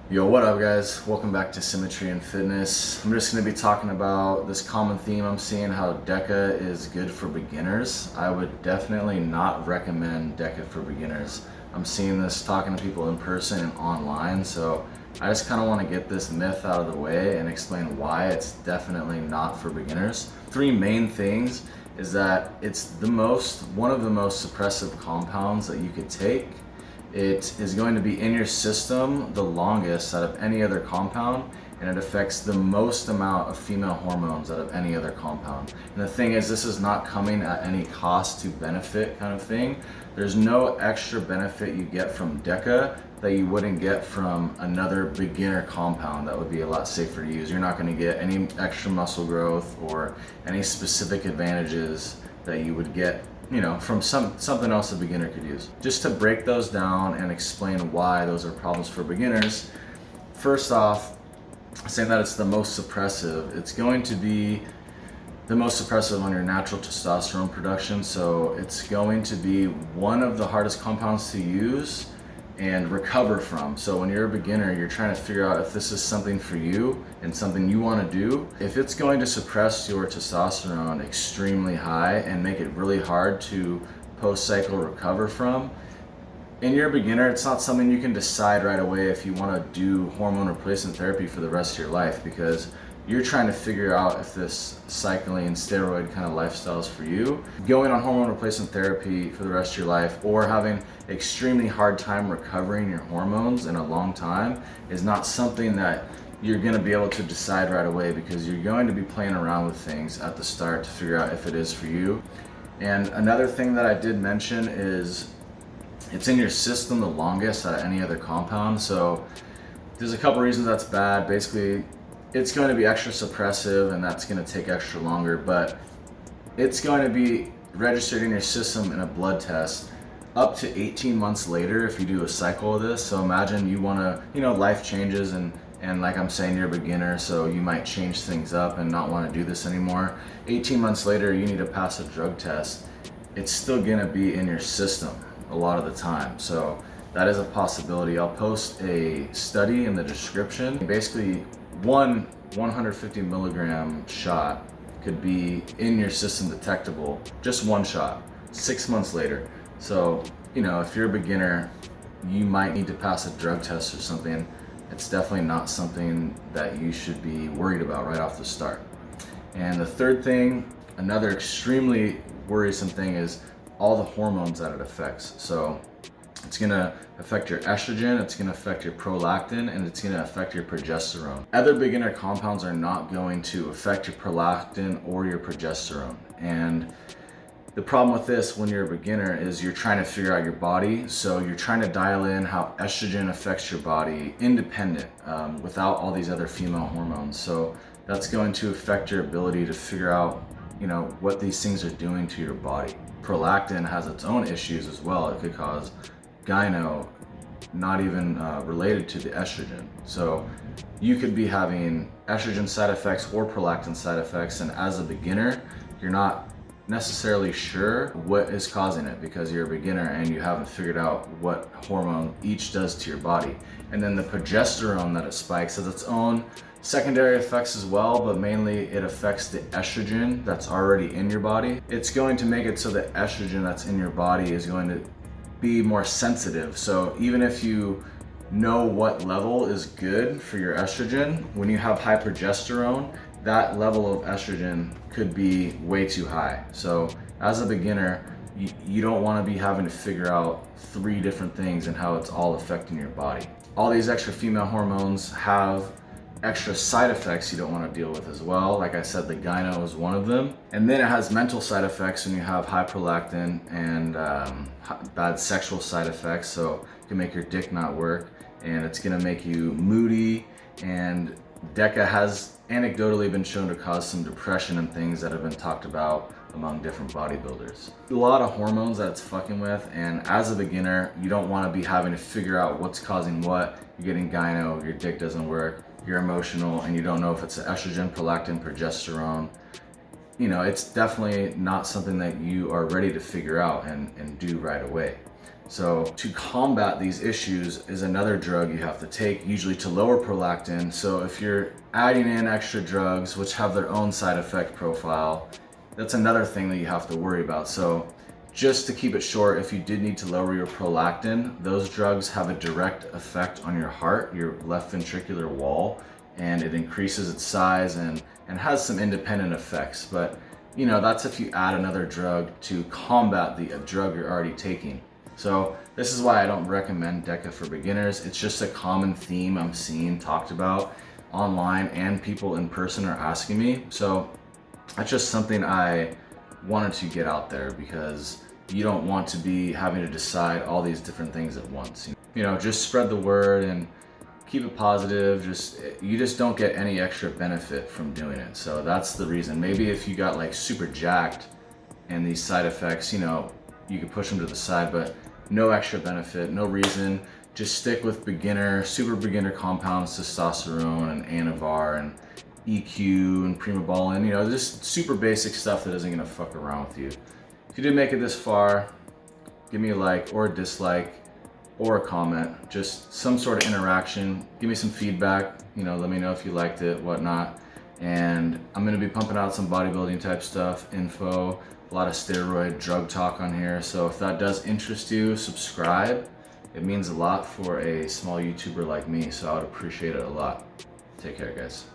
Yo, what up guys? Welcome back to Symmetry and Fitness. I'm just going to be talking about this common theme I'm seeing, how Deca is good for beginners. I would definitely not recommend Deca for beginners. I'm seeing this talking to people in person and online, so I just kind of want to get this myth out of the way and explain why it's definitely not for beginners. Three main things is that it's one of the most suppressive compounds that you could take. It is going to be in your system the longest out of any other compound, and it affects the most amount of female hormones out of any other compound. And the thing is, this is not coming at any cost to benefit kind of thing. There's no extra benefit you get from Deca that you wouldn't get from another beginner compound that would be a lot safer to use. You're not going to get any extra muscle growth or any specific advantages that you would get from something else a beginner could use. Just to break those down and explain why those are problems for beginners, first off, saying that it's the most suppressive, it's going to be the most suppressive on your natural testosterone production, so it's going to be one of the hardest compounds to use and recover from. So when you're a beginner, you're trying to figure out if this is something for you and something you want to do. If it's going to suppress your testosterone extremely high and make it really hard to post-cycle recover from, and you're a beginner, it's not something you can decide right away if you want to do hormone replacement therapy for the rest of your life, because you're trying to figure out if this cycling steroid kind of lifestyle is for you. Going on hormone replacement therapy for the rest of your life or having extremely hard time recovering your hormones in a long time is not something that you're going to be able to decide right away, because you're going to be playing around with things at the start to figure out if it is for you. And another thing that I did mention is it's in your system the longest out of any other compound. So there's a couple reasons that's bad. Basically, it's going to be extra suppressive and that's going to take extra longer, but it's going to be registered in your system in a blood test up to 18 months later if you do a cycle of this. So imagine you want to, life changes and like I'm saying, you're a beginner, so you might change things up and not want to do this anymore. 18 months later, you need to pass a drug test. It's still going to be in your system a lot of the time. So that is a possibility. I'll post a study in the description. Basically, one 150 milligram shot could be in your system detectable, just one shot, 6 months later. So, if you're a beginner, you might need to pass a drug test or something. It's definitely not something that you should be worried about right off the start. And the third thing, another extremely worrisome thing, is all the hormones that it affects. So it's going to affect your estrogen, it's going to affect your prolactin, and it's going to affect your progesterone. Other beginner compounds are not going to affect your prolactin or your progesterone. And the problem with this when you're a beginner is you're trying to figure out your body. So you're trying to dial in how estrogen affects your body independent, without all these other female hormones. So that's going to affect your ability to figure out what these things are doing to your body. Prolactin has its own issues as well. It could cause gyno, not even related to the estrogen. So you could be having estrogen side effects or prolactin side effects, and as a beginner, you're not necessarily sure what is causing it because you're a beginner and you haven't figured out what hormone each does to your body. And then the progesterone that it spikes has its own secondary effects as well, but mainly it affects the estrogen that's already in your body. It's going to make it so the estrogen that's in your body is going to be more sensitive. So even if you know what level is good for your estrogen, when you have high progesterone, that level of estrogen could be way too high. So as a beginner, you don't want to be having to figure out 3 different things and how it's all affecting your body. All these extra female hormones have extra side effects you don't want to deal with as well. Like I said, the gyno is one of them. And then it has mental side effects when you have high prolactin and bad sexual side effects. So it can make your dick not work, and it's going to make you moody. And Deca has anecdotally been shown to cause some depression and things that have been talked about among different bodybuilders. A lot of hormones that it's fucking with, and as a beginner, you don't want to be having to figure out what's causing what. You're getting gyno, your dick doesn't work, you're emotional, and you don't know if it's estrogen, prolactin, progesterone. It's definitely not something that you are ready to figure out and do right away. So to combat these issues is another drug you have to take, usually to lower prolactin. So if you're adding in extra drugs, which have their own side effect profile, that's another thing that you have to worry about. So just to keep it short, if you did need to lower your prolactin, those drugs have a direct effect on your heart, your left ventricular wall, and it increases its size and has some independent effects. But you know, that's if you add another drug to combat the drug you're already taking. So this is why I don't recommend Deca for beginners. It's just a common theme I'm seeing talked about online, and people in person are asking me. So that's just something I wanted to get out there, because you don't want to be having to decide all these different things at once. You know, just spread the word and keep it positive. You just don't get any extra benefit from doing it. So that's the reason. Maybe if you got like super jacked and these side effects, you know, you could push them to the side, but no extra benefit, no reason. Just stick with beginner, super beginner compounds, testosterone and Anavar and EQ and Primobolan, you know, just super basic stuff that isn't gonna fuck around with you. If you did make it this far, give me a like or a dislike or a comment, just some sort of interaction. Give me some feedback, you know, let me know if you liked it, whatnot. And I'm gonna be pumping out some bodybuilding type stuff, info, a lot of steroid drug talk on here. So if that does interest you, subscribe. It means a lot for a small YouTuber like me, so I would appreciate it a lot. Take care, guys.